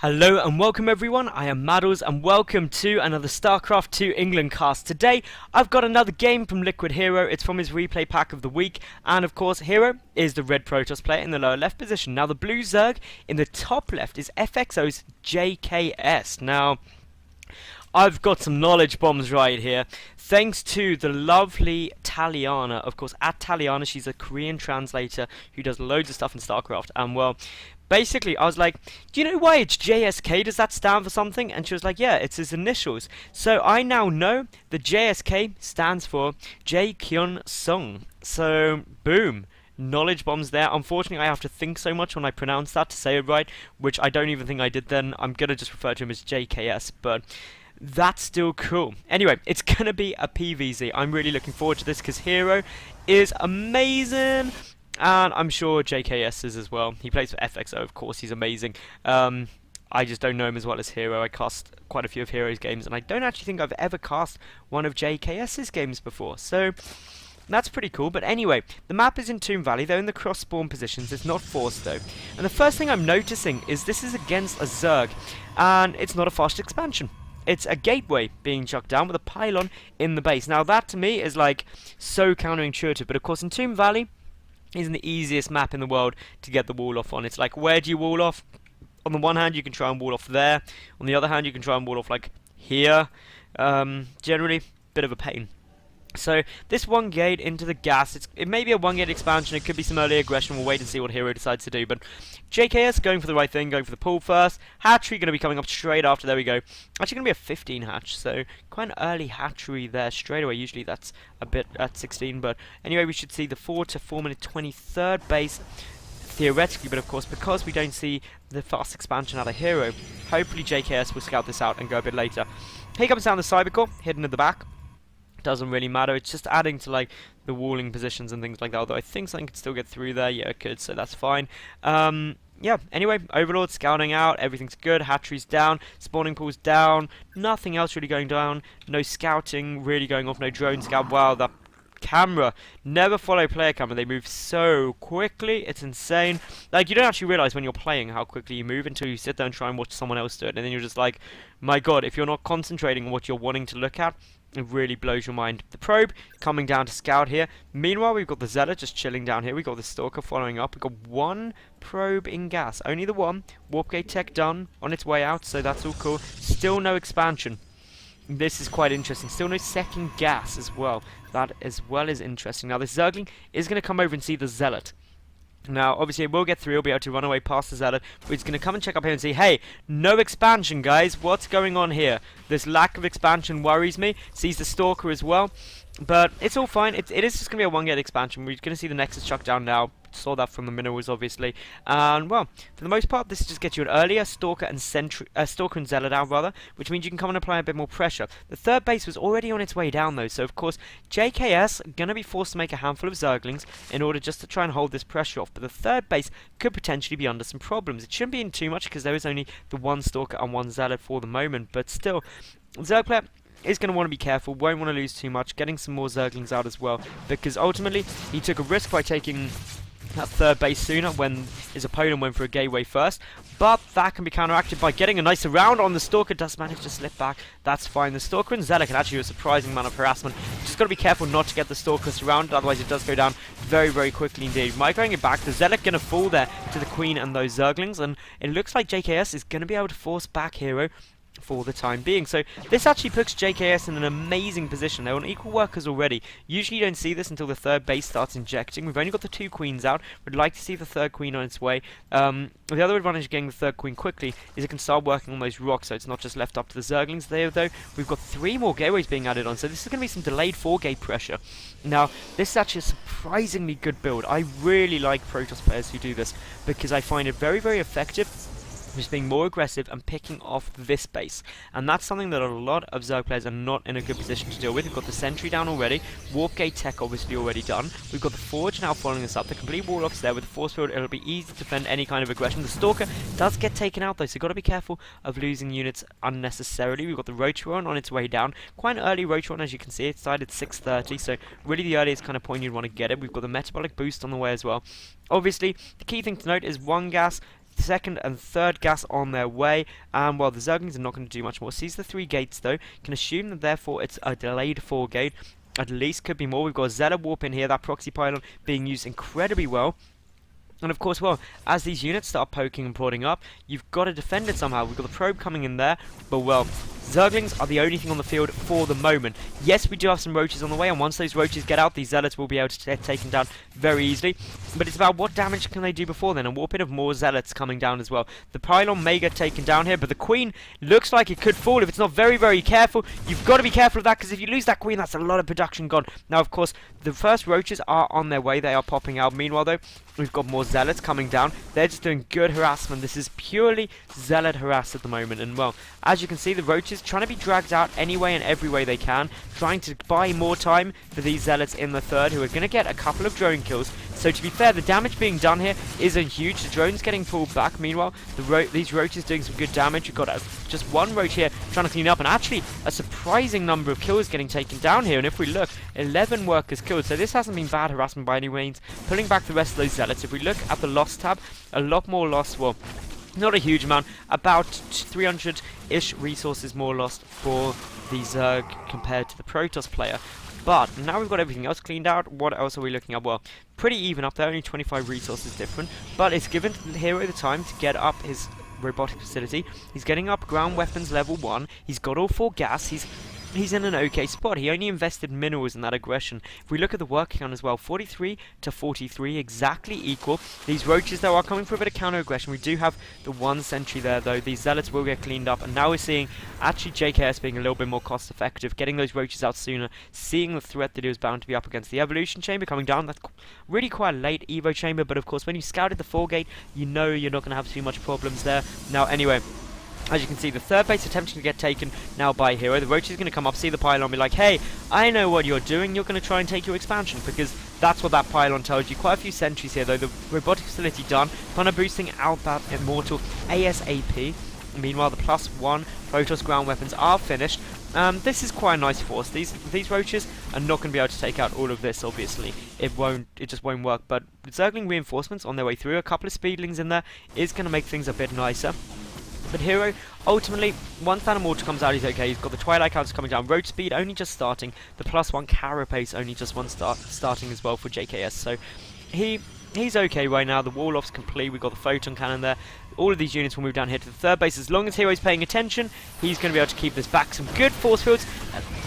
Hello and welcome everyone, I am Madals and welcome to another StarCraft 2 England cast. Today I've got another game from LiquidHero. It's from his replay pack of the week, and of course Hero is the red Protoss player in the lower left position. Now the blue Zerg in the top left is FXOJKS. Now I've got some knowledge bombs right here, thanks to the lovely Taliana. Of course, at Taliana, she's a Korean translator who does loads of stuff in StarCraft. And well, basically, I was like, do you know why it's JSK? Does that stand for something? And she was like, yeah, it's his initials. So I now know the JSK stands for Jae Kyun Sung. So, boom. Knowledge bombs there. Unfortunately, I have to think so much when I pronounce that to say it right, which I don't even think I did then. I'm going to just refer to him as JKS, but that's still cool. Anyway, it's going to be a PvZ. I'm really looking forward to this because Hero is amazing. And I'm sure JKS is as well. He plays for FXO, of course, he's amazing. I just don't know him as well as Hero. I cast quite a few of Hero's games, and I don't actually think I've ever cast one of JKS's games before. So that's pretty cool. But anyway, the map is in Tomb Valley. They're in the cross-spawn positions. It's not forced, though. And the first thing I'm noticing is this is against a Zerg, and it's not a fast expansion. It's a gateway being chucked down with a pylon in the base. Now that to me is like so counterintuitive, but of course in Tomb Valley isn't the easiest map in the world to get the wall off on. It's like, where do you wall off? On the one hand you can try and wall off there, on the other hand you can try and wall off like here. Generally, bit of a pain. So this one gate into the gas, it may be a one gate expansion, it could be some early aggression, we'll wait and see what Hero decides to do, but JKS going for the right thing, going for the pull first. Hatchery going to be coming up straight after, there we go. Actually going to be a 15 hatch, so quite an early hatchery there straight away. Usually that's a bit at 16, but anyway we should see the 4 to 4 minute 23rd base theoretically, but of course because we don't see the fast expansion out of Hero, hopefully JKS will scout this out and go a bit later. Here comes down the Cybercore, hidden at the back. Doesn't really matter, it's just adding to like the walling positions and things like that, although I think something could still get through there. Yeah, it could, so that's fine. Yeah, anyway, Overlord scouting out, everything's good, hatchery's down, spawning pool's down, nothing else really going down, no scouting really going off, no drone scout. Wow, that camera, never follow player camera, they move so quickly, it's insane. Like, you don't actually realise when you're playing how quickly you move until you sit there and try and watch someone else do it, and then you're just like, my god, if you're not concentrating on what you're wanting to look at, it really blows your mind. The probe coming down to scout here. Meanwhile, we've got the Zealot just chilling down here. We've got the Stalker following up. We've got one probe in gas. Only the one. Warp gate tech done on its way out, so that's all cool. Still no expansion. This is quite interesting. Still no second gas as well. That as well is interesting. Now, this Zergling is going to come over and see the Zealot. Now, obviously, it will get through, he'll be able to run away past the Zealot, but he's going to come and check up here and say, hey, no expansion, guys, what's going on here? This lack of expansion worries me. Sees the Stalker as well, but it's all fine. It is just going to be a one-gate expansion. We're going to see the Nexus chuck down now. Saw that from the minerals, obviously, and well, for the most part, this just gets you an earlier Stalker and Zealot out, rather, which means you can come and apply a bit more pressure. The third base was already on its way down, though, so of course, JKS gonna be forced to make a handful of Zerglings in order just to try and hold this pressure off. But the third base could potentially be under some problems. It shouldn't be in too much because there is only the one Stalker and one Zealot for the moment, but still, Zerg player is going to want to be careful, won't want to lose too much, getting some more Zerglings out as well, because ultimately he took a risk by taking that third base sooner when his opponent went for a gateway first, but that can be counteracted by getting a nice round on the Stalker. Does manage to slip back, that's fine. The Stalker and Zealot can actually do a surprising amount of harassment. Just got to be careful not to get the Stalker surrounded, otherwise it does go down very, very quickly indeed. Microing it back, the Zealot going to fall there to the Queen and those Zerglings, and it looks like JKS is going to be able to force back Hero for the time being. So this actually puts JKS in an amazing position. They're on equal workers already. Usually you don't see this until the third base starts injecting. We've only got the two queens out. We'd like to see the third queen on its way. The other advantage of getting the third queen quickly is it can start working on those rocks, so it's not just left up to the Zerglings there, though. We've got 3 more gateways being added on, so this is going to be some delayed 4-gate pressure. Now, this is actually a surprisingly good build. I really like Protoss players who do this, because I find it very, very effective, just being more aggressive and picking off this base. And that's something that a lot of Zerg players are not in a good position to deal with. We've got the sentry down already, warp gate tech obviously already done. We've got the forge now following us up. The complete wall off's there with the force field. It'll be easy to defend any kind of aggression. The Stalker does get taken out though, so you've got to be careful of losing units unnecessarily. We've got the Rotoron on its way down. Quite an early Rotoron, as you can see. It started 6:30, so really the earliest kind of point you'd want to get it. We've got the metabolic boost on the way as well. Obviously, the key thing to note is one gas, second and third gas on their way, and while the Zerglings are not going to do much more, sees the 3 gates though, can assume that therefore it's a delayed 4 gate, at least could be more. We've got a Zealot Warp in here, that proxy pylon being used incredibly well. And of course, well, as these units start poking and prodding up, you've got to defend it somehow. We've got the probe coming in there, but well, Zerglings are the only thing on the field for the moment. Yes, we do have some roaches on the way, and once those roaches get out, these Zealots will be able to get taken down very easily. But it's about what damage can they do before then, and warp in of more Zealots coming down as well. The pylon may get taken down here, but the Queen looks like it could fall if it's not very, very careful. You've got to be careful of that, because if you lose that Queen, that's a lot of production gone. Now, of course, the first roaches are on their way. They are popping out. Meanwhile, though, we've got more Zealots coming down. They're just doing good harassment. This is purely Zealot harass at the moment. And, well, as you can see, the roaches trying to be dragged out any way and every way they can, trying to buy more time for these Zealots in the third, who are going to get a couple of drone kills. So to be fair, the damage being done here isn't huge. The drone's getting pulled back. Meanwhile, these roaches doing some good damage. You've got just one roach here trying to clean up, and actually a surprising number of kills getting taken down here. And if we look, 11 workers killed. So this hasn't been bad harassment by any means. Pulling back the rest of those Zealots. If we look at the loss tab, a lot more loss. Well, not a huge amount, about 300-ish resources more lost for the Zerg compared to the Protoss player. But now we've got everything else cleaned out. What else are we looking at? Well, pretty even up there, only 25 resources different, but it's given the hero the time to get up his robotic facility. He's getting up ground weapons level 1. He's got all 4 gas. He's in an okay spot. He only invested minerals in that aggression. If we look at the work count as well, 43 to 43, exactly equal. These roaches, though, are coming for a bit of counter-aggression. We do have the 1 sentry there, though. These Zealots will get cleaned up, and now we're seeing actually JKS being a little bit more cost-effective, getting those roaches out sooner, seeing the threat that he was bound to be up against. The Evolution Chamber coming down, that's really quite a late Evo Chamber, but of course, when you scouted the 4 gate, you know you're not going to have too much problems there. Now, anyway, as you can see, the third base attempting to get taken now by Hero. The roach is going to come up, see the pylon, be like, hey, I know what you're doing. You're going to try and take your expansion, because that's what that pylon tells you. Quite a few sentries here, though. The robotic facility done. Kind of boosting out that Immortal ASAP. Meanwhile, the +1 Protoss ground weapons are finished. This is quite a nice force. These roaches are not going to be able to take out all of this, obviously. It just won't work. But Zergling reinforcements on their way through, a couple of speedlings in there, is going to make things a bit nicer. But Hero, ultimately, once that Immortal comes out, he's okay. He's got the Twilight counts coming down. Road speed only just starting. The +1 Carapace only just starting as well for JKS. So he's okay right now. The Wall-Off's complete. We've got the Photon Cannon there. All of these units will move down here to the third base. As long as Hero's paying attention, he's going to be able to keep this back. Some good force fields.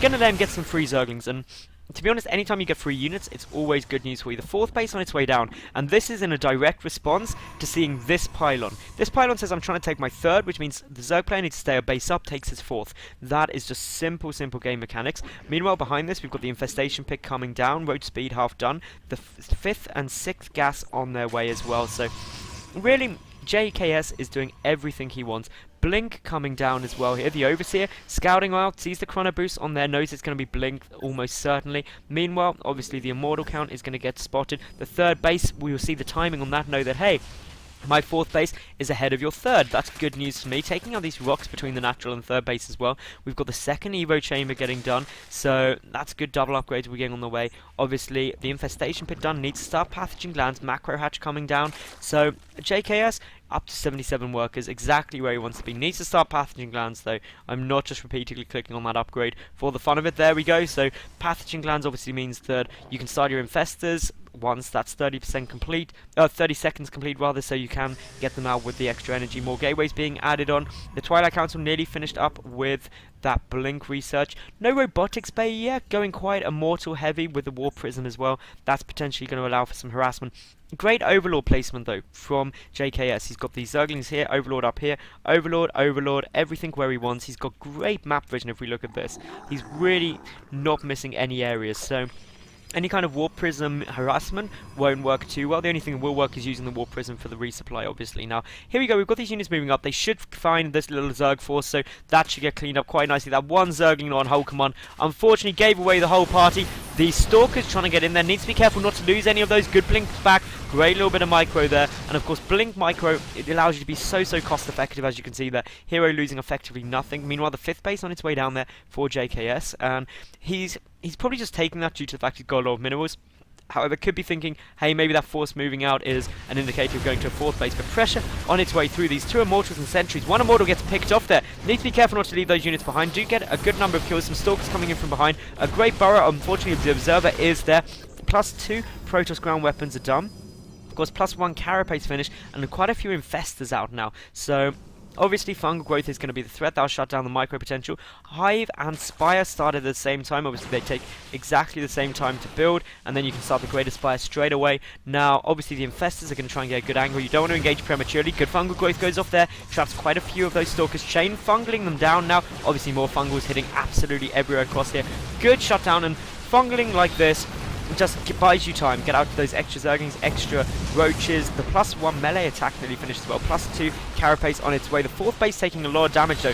Going to let him get some free Zerglings. And to be honest, anytime you get free units, it's always good news for you. The 4th base on its way down, and this is in a direct response to seeing this pylon. This pylon says I'm trying to take my 3rd, which means the Zerg player needs to stay a base up, takes his 4th. That is just simple game mechanics. Meanwhile, behind this, we've got the Infestation Pick coming down, road speed half done, the 5th and 6th gas on their way as well. So, really, JKS is doing everything he wants. Blink coming down as well here. The Overseer scouting out, sees the Chrono Boost on there, knows it's going to be Blink almost certainly. Meanwhile, obviously the Immortal count is going to get spotted. The 3rd base, we will see the timing on that, know that, hey, my 4th base is ahead of your 3rd. That's good news for me. Taking out these rocks between the natural and 3rd base as well. We've got the 2nd Evo Chamber getting done, so that's good double upgrades we're getting on the way. Obviously, the Infestation Pit done, needs to start Pathogen Glands, Macro Hatch coming down. So, JKS, up to 77 workers, exactly where he wants to be. Needs to start Pathogen Glands, though. I'm not just repeatedly clicking on that upgrade for the fun of it. There we go. So, Pathogen Glands obviously means that you can start your Infestors once that's 30% complete, 30 seconds complete rather, so you can get them out with the extra energy. More gateways being added on. The Twilight Council nearly finished up with that Blink research. No Robotics Bay yet, going quite Immortal heavy with the War Prism as well. That's potentially going to allow for some harassment. Great Overlord placement though from JKS. He's got these Zerglings here, Overlord up here, Overlord, everything where he wants. He's got great map vision if we look at this. He's really not missing any areas, so any kind of Warp Prism harassment won't work too well. The only thing that will work is using the Warp Prism for the resupply, obviously. Now, here we go. We've got these units moving up. They should find this little Zerg force, so that should get cleaned up quite nicely. That one Zergling on Hull Command unfortunately gave away the whole party. The Stalker's trying to get in there. Needs to be careful not to lose any of those. Good Blinks back. Great little bit of micro there. And of course, Blink Micro, it allows you to be so cost effective, as you can see there. Hero losing effectively nothing. Meanwhile, the 5th base on its way down there for JKS. And he's probably just taking that due to the fact he's got a lot of minerals. However, could be thinking, hey, maybe that force moving out is an indicator of going to a 4th base. But pressure on its way through. These 2 Immortals and Sentries. 1 Immortal gets picked off there. Need to be careful not to leave those units behind. Do get a good number of kills. Some Stalkers coming in from behind. A great burrow. Unfortunately, the Observer is there. +2 Protoss ground weapons are done. Of course, +1 Carapace finish. And quite a few Infestors out now. So obviously, fungal growth is going to be the threat. That'll shut down the micro potential. Hive and Spire started at the same time. Obviously, they take exactly the same time to build, and then you can start the Greater Spire straight away. Now, obviously, the Infestors are going to try and get a good angle. You don't want to engage prematurely. Good fungal growth goes off there. Traps quite a few of those Stalkers. Chain fungling them down now. Obviously, more fungals hitting absolutely everywhere across here. Good shutdown, and fungling like this just buys you time. Get out to those extra Zerglings, extra Roaches. The +1 melee attack nearly finished as well. +2 Carapace on its way. The 4th base taking a lot of damage though.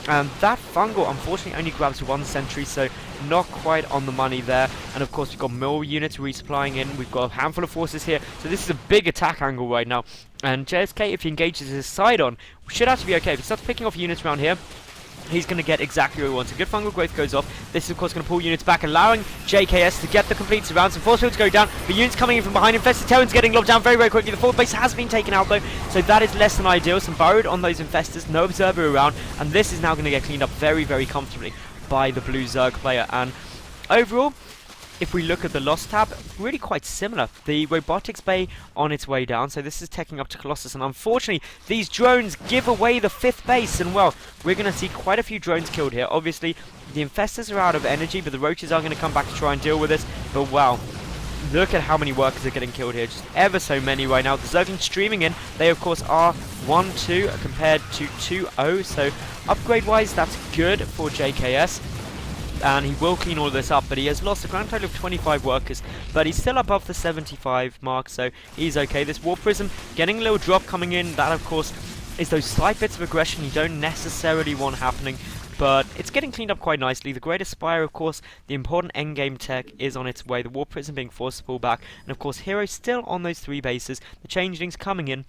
And that fungal unfortunately only grabs 1 sentry, so not quite on the money there. And of course we've got mill units resupplying in. We've got a handful of forces here. So this is a big attack angle right now. And JSK, if he engages his side on, should actually be okay. If he starts picking off units around here, he's going to get exactly what he wants. A good fungal growth goes off. This is of course going to pull units back, allowing JKS to get the complete surround. Some force fields go down. The units coming in from behind. Infested Terrans getting locked down very, very quickly. The 4th base has been taken out though, so that is less than ideal. Some burrowed on those Infestors. No Observer around. And this is now going to get cleaned up very, very comfortably by the blue Zerg player. And overall, if we look at the loss tab, really quite similar. The robotics bay on its way down, so this is taking up to Colossus, and unfortunately these drones give away the 5th base, and well, we're going to see quite a few drones killed here. Obviously the Infestors are out of energy, but the Roaches are going to come back to try and deal with this. But wow, look at how many workers are getting killed here, just ever so many right now. The Zerglings streaming in, they of course are 1-2 compared to 2-0, so upgrade wise that's good for JKS. And he will clean all of this up, but he has lost a grand total of 25 workers, but he's still above the 75 mark, so he's okay. This War Prism getting a little drop coming in. That of course is those slight bits of aggression you don't necessarily want happening, but it's getting cleaned up quite nicely. The Greater Spire, of course, the important endgame tech is on its way. The War Prism being forced to pull back, and of course Hero still on those 3 bases. The Changelings coming in,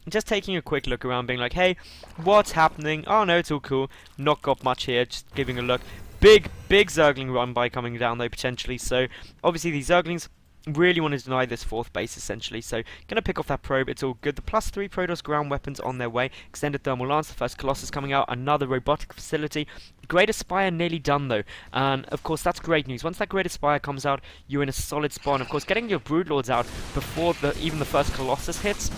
just taking a quick look around, being like, hey, what's happening? Oh no, it's all cool. Not got much here, just giving a look. Big Zergling run by coming down though, potentially. So obviously these Zerglings really want to deny this 4th base essentially, so gonna pick off that probe. It's all good. The +3 Protoss ground weapons on their way. Extended Thermal Lance, the first Colossus coming out, another robotic facility. Greater Spire nearly done though, and of course that's great news. Once that Greater Spire comes out, you're in a solid spot. And of course getting your Broodlords out before even the first Colossus hits,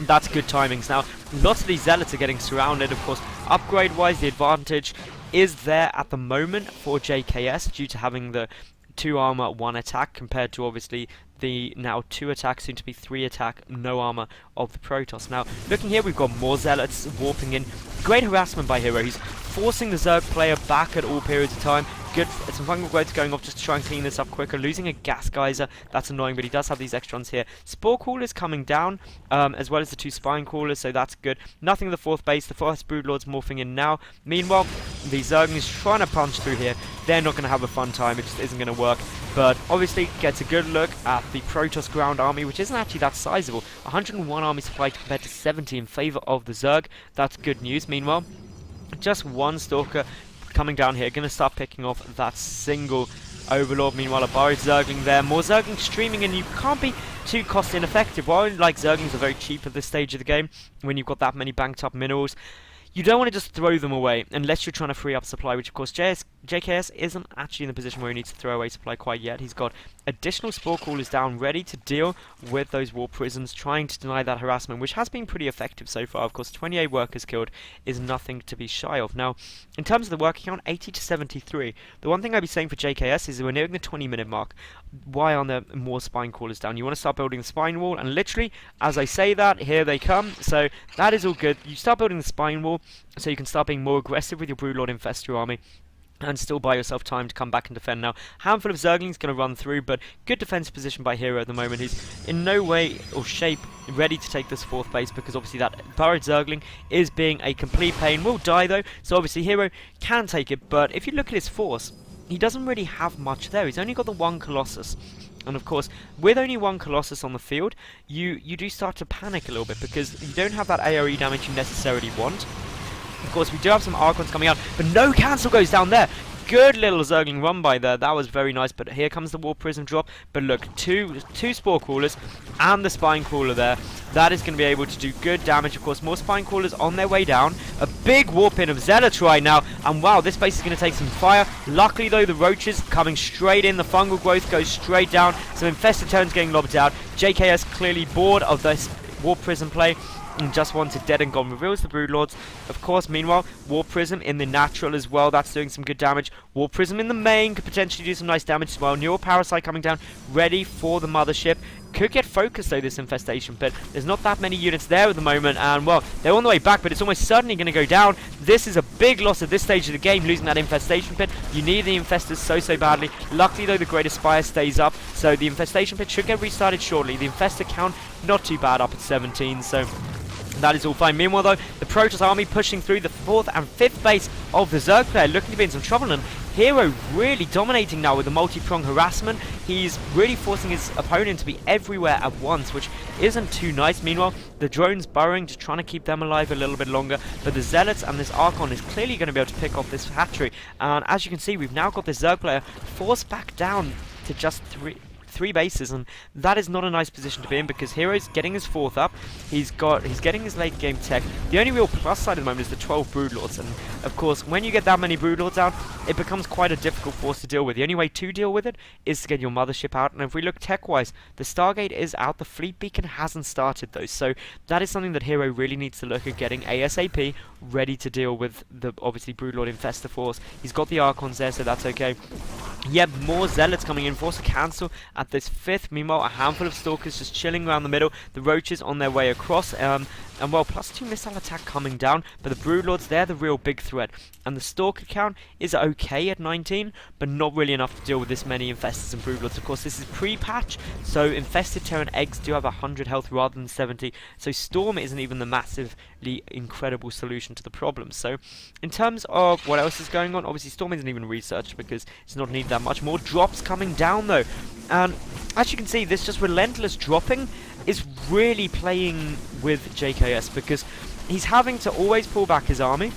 that's good timings. Now lots of these Zealots are getting surrounded. Of course upgrade wise the advantage is there at the moment for JKS due to having the 2 armor, 1 attack, compared to obviously the now 2 attack, soon to be 3 attack, no armor of the Protoss. Now, looking here, we've got more Zealots warping in. Great harassment by Hero. He's forcing the Zerg player back at all periods of time. Good, some fungal growth going off just to try and clean this up quicker. Losing a gas geyser, that's annoying, but he does have these extrons here. Spore Crawlers coming down, as well as the 2 Spine Crawlers, so that's good. Nothing in the 4th base. The 4th Broodlords morphing in now. Meanwhile, the Zerglings trying to punch through here. They're not going to have a fun time. It just isn't going to work. But obviously gets a good look at the Protoss ground army, which isn't actually that sizable. 101 army supply compared to 70 in favour of the Zerg. That's good news. Meanwhile, just 1 Stalker coming down here, going to start picking off that single Overlord. Meanwhile, a borrowed Zergling there. More Zerglings streaming in. You can't be too cost ineffective. While like Zerglings are very cheap at this stage of the game, when you've got that many banked up minerals, you don't want to just throw them away unless you're trying to free up supply, which of course JKS isn't actually in the position where he needs to throw away supply quite yet. He's got additional Spore Crawlers down, ready to deal with those War Prisms, trying to deny that harassment, which has been pretty effective so far. Of course, 28 workers killed is nothing to be shy of. Now, in terms of the worker count, 80 to 73. The one thing I'd be saying for JKS is that we're nearing the 20-minute mark. Why aren't there more Spine Crawlers down? You want to start building the Spine Wall, and literally, as I say that, here they come. So that is all good. You start building the Spine Wall, so you can start being more aggressive with your Broodlord Infestor army, and still buy yourself time to come back and defend. Now, handful of Zerglings going to run through, but good defense position by Hero at the moment. He's in no way or shape ready to take this 4th base, because obviously that burrowed Zergling is being a complete pain. Will die though, so obviously Hero can take it, but if you look at his force, he doesn't really have much there. He's only got the 1 Colossus. And of course, with only 1 Colossus on the field, you do start to panic a little bit, because you don't have that AoE damage you necessarily want. Of course, we do have some Archons coming out, but no cancel goes down there. Good little Zergling run by there. That was very nice. But here comes the Warp Prism drop. But look, two Spore Crawlers and the Spine Crawler there. That is going to be able to do good damage. Of course, more Spine Crawlers on their way down. A big warp in of Zealots right now. And wow, this base is going to take some fire. Luckily, though, the Roaches coming straight in. The Fungal Growth goes straight down. Some Infested Terrans getting lobbed out. JKS clearly bored of this Warp Prism play and just wanted Dead and Gone. Reveals the Broodlords. Of course, meanwhile, Warp Prism in the natural as well. That's doing some good damage. Warp Prism in the main could potentially do some nice damage as well. Neural Parasite coming down, ready for the mothership. Could get focused though, this infestation pit. There's not that many units there at the moment, and well, they're on the way back, but it's almost certainly going to go down. This is a big loss at this stage of the game, losing that infestation pit. You need the infestors so badly. Luckily though, the Greater Spire stays up, so the infestation pit should get restarted shortly. The infestor count, not too bad, up at 17, so that is all fine. Meanwhile though, the Protoss army pushing through the 4th and 5th base of the Zerg player, looking to be in some trouble, and Hero really dominating now with the multi-prong harassment. He's really forcing his opponent to be everywhere at once, which isn't too nice. Meanwhile, the drones burrowing, just trying to keep them alive a little bit longer. But the Zealots and this Archon is clearly going to be able to pick off this hatchery. And as you can see, we've now got this Zerg player forced back down to just three bases, and that is not a nice position to be in, because Hero's getting his 4th up. He's getting his late game tech. The only real plus side at the moment is the 12 Broodlords, and of course when you get that many Broodlords out, it becomes quite a difficult force to deal with. The only way to deal with it is to get your mothership out, and if we look tech wise, the Stargate is out, the Fleet Beacon hasn't started though, so that is something that Hero really needs to look at getting ASAP ready to deal with the obviously Broodlord Infestor force. He's got the Archons there, so that's okay. Yep, more Zealots coming in, forced to cancel at this 5th. Meanwhile, a handful of Stalkers just chilling around the middle. The Roaches on their way across. And well, +2 missile attack coming down. But the Broodlords, they're the real big threat. And the Stalker count is okay at 19, but not really enough to deal with this many Infestors and Broodlords. Of course, this is pre-patch, so Infested Terran eggs do have 100 health rather than 70. So Storm isn't even the massively incredible solution to the problem. So in terms of what else is going on, obviously Storm isn't even researched because it's not needed that much. More drops coming down though. And as you can see, this just relentless dropping is really playing with JKS, because he's having to always pull back his army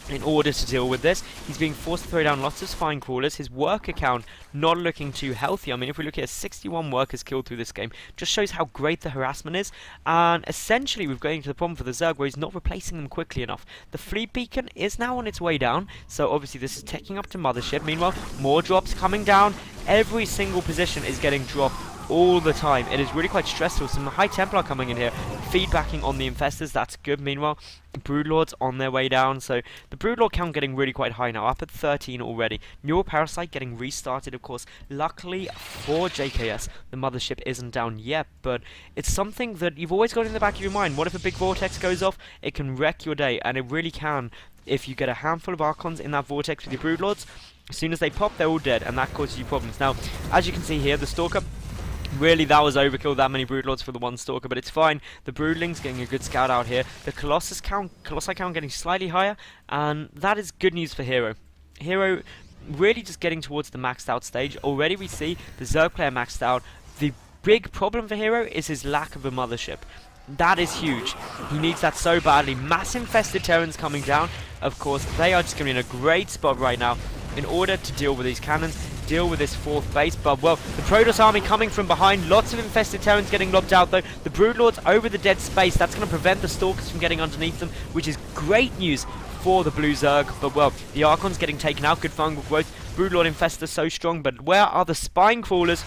in order to deal with this. He's being forced to throw down lots of Spine Crawlers. His worker count not looking too healthy. I mean, if we look at 61 workers killed through this game, just shows how great the harassment is. And essentially, we're going to the problem for the Zerg where he's not replacing them quickly enough. The Fleet Beacon is now on its way down, so obviously this is taking up to Mothership. Meanwhile, more drops coming down. Every single position is getting dropped all the time. It is really quite stressful. Some High Templar coming in here, feedbacking on the Infestors. That's good. Meanwhile, Broodlords on their way down, so the Broodlord count getting really quite high now, up at 13 already. Neural Parasite getting restarted, of course. Luckily for JKS, the mothership isn't down yet, but it's something that you've always got in the back of your mind. What if a big vortex goes off? It can wreck your day, and it really can if you get a handful of Archons in that vortex with your Broodlords. As soon as they pop, they're all dead, and that causes you problems. Now, as you can see here, the Stalker, really, that was overkill, that many Broodlords for the one Stalker, but it's fine. The Broodling's getting a good scout out here. The Colossi count getting slightly higher, and that is good news for Hero. Hero really just getting towards the maxed out stage. Already we see the Zerg player maxed out. The big problem for Hero is his lack of a mothership. That is huge. He needs that so badly. Mass infested Terrans coming down. Of course, they are just going to be in a great spot right now in order to deal with these cannons, deal with this 4th base. But well, the Protoss army coming from behind, lots of infested Terrans getting lobbed out though. The Broodlords over the dead space, that's going to prevent the Stalkers from getting underneath them, which is great news for the Blue Zerg. But well, the Archons getting taken out, good fungal growth. Broodlord Infestor so strong, but where are the Spine Crawlers?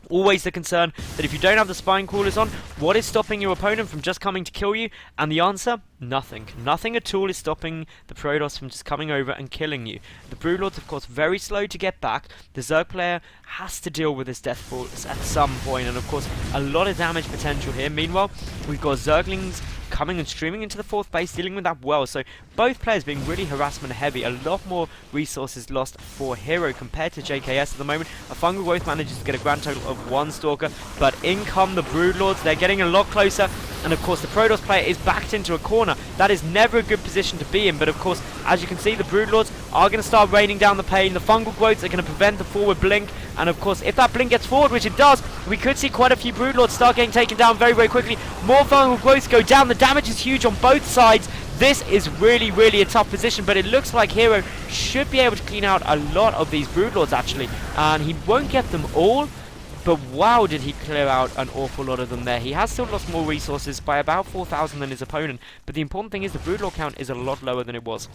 Always the concern that if you don't have the Spine Crawlers on, what is stopping your opponent from just coming to kill you? And the answer? Nothing. Nothing at all is stopping the Protoss from just coming over and killing you. The Broodlords, of course, very slow to get back. The Zerg player has to deal with this death force at some point, and of course, a lot of damage potential here. Meanwhile, we've got Zerglings coming and streaming into the 4th base, dealing with that well. So both players being really harassment heavy. A lot more resources lost for Hero compared to JKS at the moment. A Fungal Growth manages to get a grand total of 1 Stalker, but in come the Broodlords. They're getting a lot closer, and of course the Protoss player is backed into a corner. That is never a good position to be in, but of course, as you can see, the Broodlords are going to start raining down the pain. The Fungal Growths are going to prevent the forward blink, and of course, if that blink gets forward, which it does, we could see quite a few Broodlords start getting taken down very, very quickly. More Fungal Growths go down. The damage is huge on both sides. this is really, really a tough position, but it looks like Hero should be able to clean out a lot of these Broodlords, actually. And he won't get them all, but wow, did he clear out an awful lot of them there. He has still lost more resources by about 4,000 than his opponent, but the important thing is the Broodlord count is a lot lower than it was.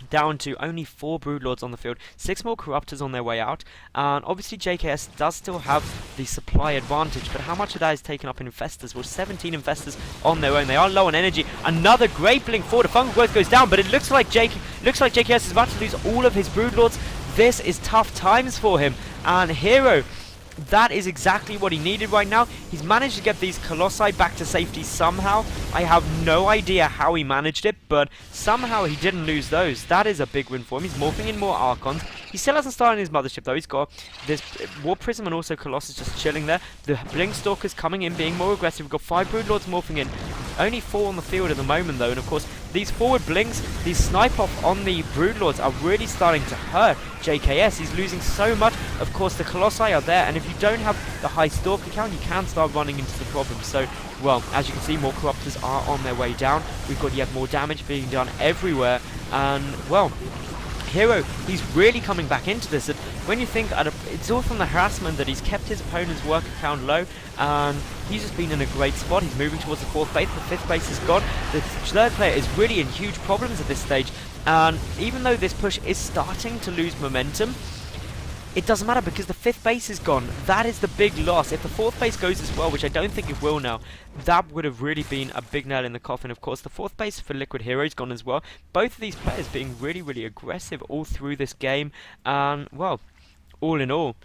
Down to only 4 Broodlords on the field, 6 more Corruptors on their way out, and obviously JKS does still have the supply advantage, but how much of that is taken up in Infestors? Well, 17 Infestors on their own. They are low on energy. Another great blink forward. Fungal Growth goes down, but it looks like JKS is about to lose all of his Broodlords. This is tough times for him, and Hero, that is exactly what he needed right now. He's managed to get these Colossi back to safety somehow. I have no idea how he managed it, but somehow he didn't lose those. That is a big win for him. He's morphing in more Archons. He still hasn't started his mothership though. He's got this War Prism and also Colossus just chilling there. The Blink Stalkers coming in, being more aggressive. We've got 5 Broodlords morphing in. Only 4 on the field at the moment though, and of course these forward blinks, these snipe off on the Broodlords are really starting to hurt JKS. He's losing so much. Of course the Colossi are there, and if you don't have the high Stalker count, you can start running into the problem. So, well, as you can see, more Corruptors are on their way down. We've got yet more damage being done everywhere, and, well, Hero, he's really coming back into this, and when you think, it's all from the harassment that he's kept his opponent's worker count low, and he's just been in a great spot. He's moving towards the 4th base, the 5th base is gone. The 3rd player is really in huge problems at this stage, and even though this push is starting to lose momentum, it doesn't matter because the 5th base is gone. That is the big loss. If the 4th base goes as well, which I don't think it will now, that would have really been a big nail in the coffin. Of course, the 4th base for LiquidHero is gone as well. Both of these players being really, really aggressive all through this game. And, well, all in all,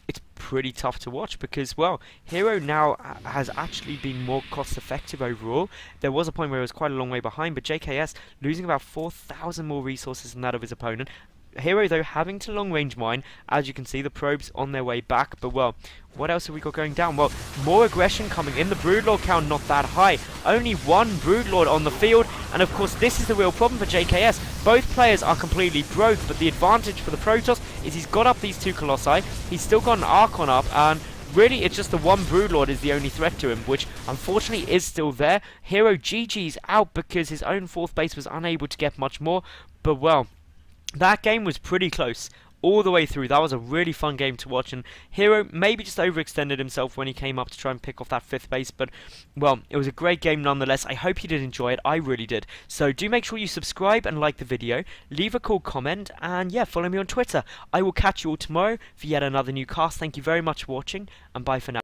it's pretty tough to watch because, well, Hero now has actually been more cost effective overall. There was a point where it was quite a long way behind, but JKS losing about 4,000 more resources than that of his opponent. Hero, though, having to long-range mine. As you can see, the probes on their way back. But, well, what else have we got going down? Well, more aggression coming in. The Broodlord count not that high. Only 1 Broodlord on the field. And, of course, this is the real problem for JKS. Both players are completely broke, but the advantage for the Protoss is he's got up these 2 Colossi. He's still got an Archon up, and really, it's just the 1 Broodlord is the only threat to him, which unfortunately is still there. Hero GG's out because his own 4th base was unable to get much more. But, well, that game was pretty close all the way through. That was a really fun game to watch, and Hero maybe just overextended himself when he came up to try and pick off that 5th base, but, well, it was a great game nonetheless. I hope you did enjoy it. I really did. So do make sure you subscribe and like the video, leave a cool comment, and yeah, follow me on Twitter. I will catch you all tomorrow for yet another new cast. Thank you very much for watching, and bye for now.